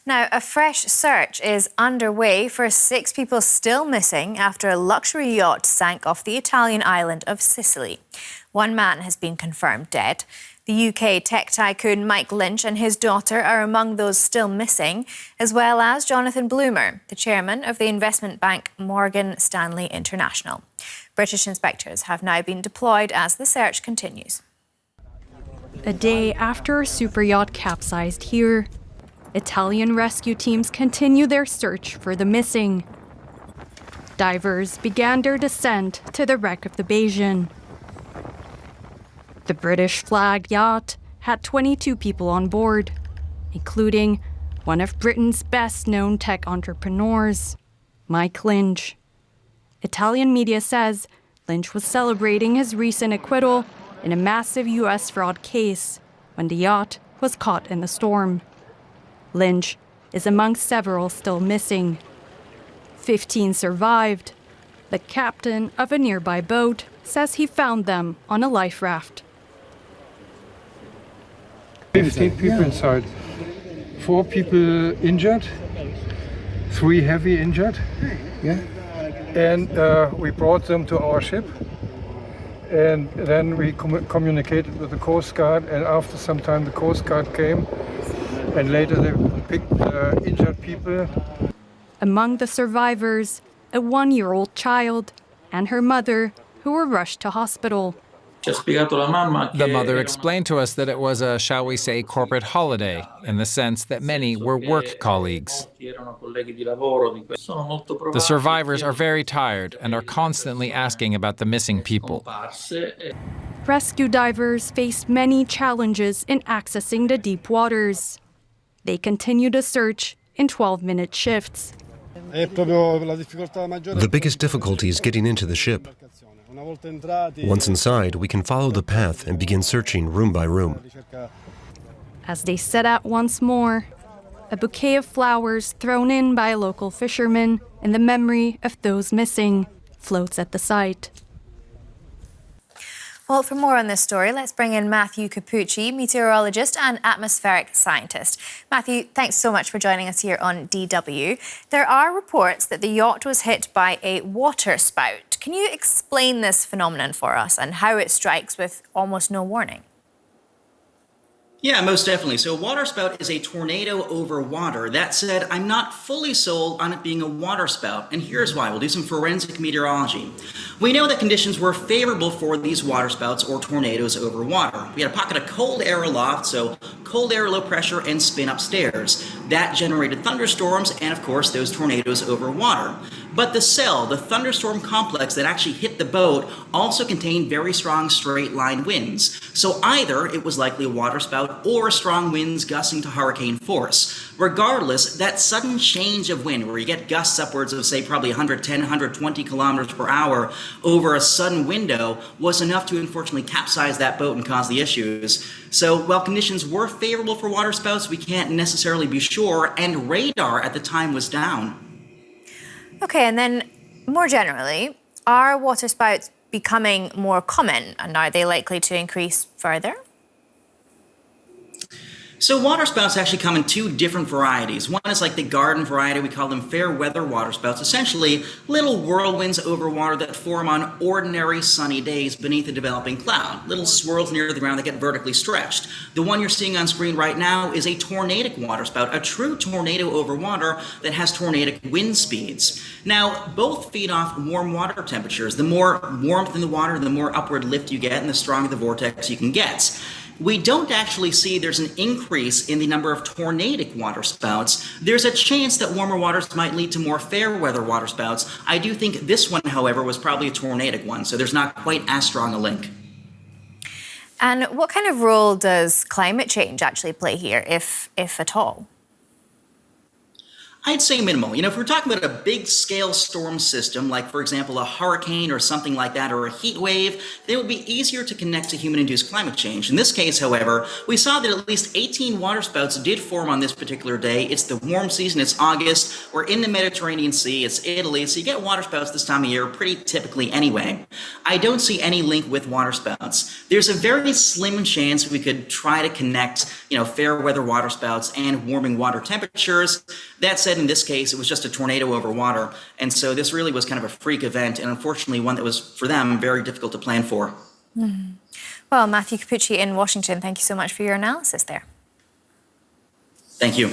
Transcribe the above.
Now, a fresh search is underway for 6 people still missing after a luxury yacht sank off the Italian island of Sicily. One man has been confirmed dead. The UK tech tycoon Mike Lynch and his daughter are among those still missing, as well as Jonathan Bloomer, the chairman of the investment bank Morgan Stanley International. British inspectors have now been deployed as the search continues. A day after a super yacht capsized here, Italian rescue teams continue their search for the missing. Divers began their descent to the wreck of the Billionaire. The British-flagged yacht had 22 people on board, including one of Britain's best-known tech entrepreneurs, Mike Lynch. Italian media says Lynch was celebrating his recent acquittal in a massive U.S. fraud case when the yacht was caught in the storm. Lynch is among several still missing. 15 survived. The captain of a nearby boat says he found them on a life raft. 15 people inside. 4 people injured, 3 heavy injured. Yeah. And we brought them to our ship. And then we communicated with the Coast Guard, and after some time the Coast Guard came, and later they picked injured people. Among the survivors, a 1-year-old child and her mother, who were rushed to hospital. The mother explained to us that it was a, shall we say, corporate holiday, in the sense that many were work colleagues. The survivors are very tired and are constantly asking about the missing people. Rescue divers faced many challenges in accessing the deep waters. They continue to search in 12-minute shifts. The biggest difficulty is getting into the ship. Once inside, we can follow the path and begin searching room by room. As they set out once more, a bouquet of flowers thrown in by a local fisherman in the memory of those missing floats at the site. Well, for more on this story, let's bring in Matthew Cappucci, meteorologist and atmospheric scientist. Matthew, thanks so much for joining us here on DW. There are reports that the yacht was hit by a waterspout. Can you explain this phenomenon for us and how it strikes with almost no warning? Yeah, most definitely. So a waterspout is a tornado over water. That said, I'm not fully sold on it being a waterspout, and here's why. We'll do some forensic meteorology. We know that conditions were favorable for these waterspouts or tornadoes over water. We had a pocket of cold air aloft, so cold air, low pressure, and spin upstairs. That generated thunderstorms and, of course, those tornadoes over water. But the cell, the thunderstorm complex that actually hit the boat, also contained very strong straight-line winds. So either it was likely a waterspout or strong winds gusting to hurricane force. Regardless, that sudden change of wind, where you get gusts upwards of, say, probably 110, 120 kilometers per hour over a sudden window, was enough to unfortunately capsize that boat and cause the issues. So while conditions were favorable for waterspouts, we can't necessarily be sure, and radar at the time was down. Okay, and then more generally, are waterspouts becoming more common, and are they likely to increase further? So waterspouts actually come in 2 different varieties. One is like the garden variety. We call them fair weather waterspouts, essentially little whirlwinds over water that form on ordinary sunny days beneath a developing cloud, little swirls near the ground that get vertically stretched. The one you're seeing on screen right now is a tornadic waterspout, a true tornado over water that has tornadic wind speeds. Now, both feed off warm water temperatures. The more warmth in the water, the more upward lift you get, and the stronger the vortex you can get. We don't actually see there's an increase in the number of tornadic waterspouts. There's a chance that warmer waters might lead to more fair weather waterspouts. I do think this one, however, was probably a tornadic one, so there's not quite as strong a link. And what kind of role does climate change actually play here, if at all? I'd say minimal. You know, if we're talking about a big scale storm system, like for example, a hurricane or something like that, or a heat wave, they would be easier to connect to human induced climate change. In this case, however, we saw that at least 18 waterspouts did form on this particular day. It's the warm season, it's August, we're in the Mediterranean Sea, it's Italy, so you get waterspouts this time of year pretty typically anyway. I don't see any link with waterspouts. There's a very slim chance we could try to connect, fair weather waterspouts and warming water temperatures. That said, in this case, it was just a tornado over water. And so this really was kind of a freak event, and unfortunately one that was, for them, very difficult to plan for. Mm-hmm. Well, Matthew Cappucci in Washington, thank you so much for your analysis there. Thank you.